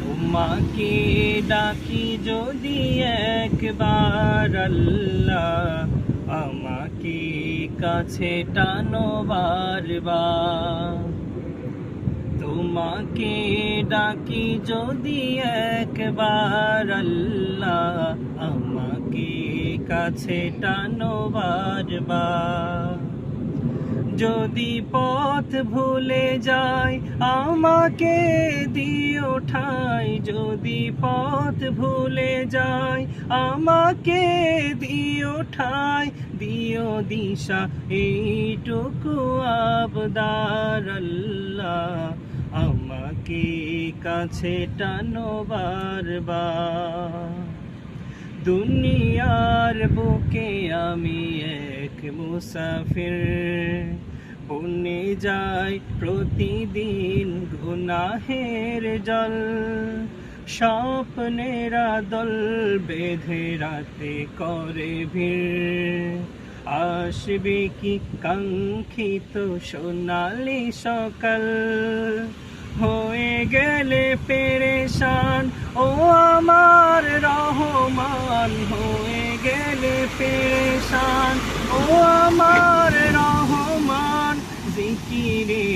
তোমাকে ডাকি যদি একবার আল্লাহ, আমাকে কাছে টানো বারবার। তোমাকে ডাকি যদি একবার আল্লাহ, আমাকে কাছে টানো বারবার। যদি পথ ভুলে যাই আমাকে দিও ঠাই, যদি পথ ভুলে যাই আমাকে দিও ঠাই, দিও দিশা এইটুকু আবদার আল্লাহ, আমাকে কাছে টানো বারবার। দুনিয়ার বুকে আমি এক মুসাফির, বনে যাই প্রতিদিন গুনাহের জল। স্বপ্নের দল বেঁধে রাতে করে ভিড়, আসবে কি কাঙ্ক্ষিত সোনালি সকাল। হয়ে গেলে পেরেশান ও আমার রহমান, হয়ে গেলে পেরেশান ও আমার রহমান। জিকিরে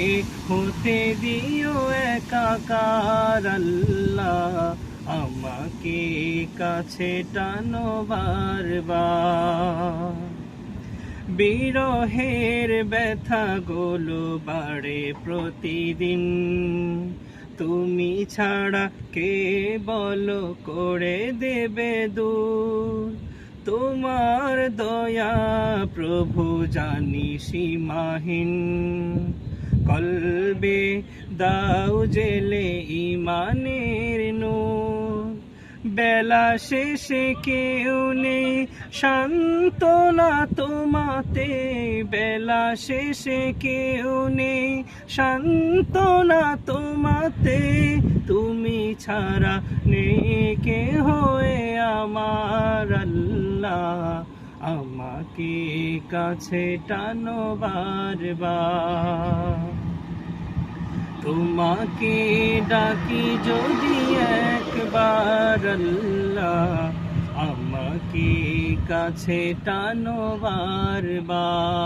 হতে দিও একাকার আল্লাহ, আমাকে কাছে টানো বারবার। বিরহের ব্যথাগুলো বাড়ে প্রতিদিন, তুমি ছাড়া কে বলো করে দেবে দূর। তোমার দয়া প্রভু জানি সীমাহীন, কলবে দাও জেলে ইমানের নূর। বেলা শেষে কেউ নেই সান্ত্বনা তোমাতে, বেলা শেষে কেউ নেই সান্ত্বনা তোমাতে। তুমি ছাড়া নেই কে হয়ে আমার আল্লাহ, আমাকে কাছে টানো বারবার। তোমাকে ডাকি যদি একবার আল্লাহ, আমাকে কাছে টানো বারবার।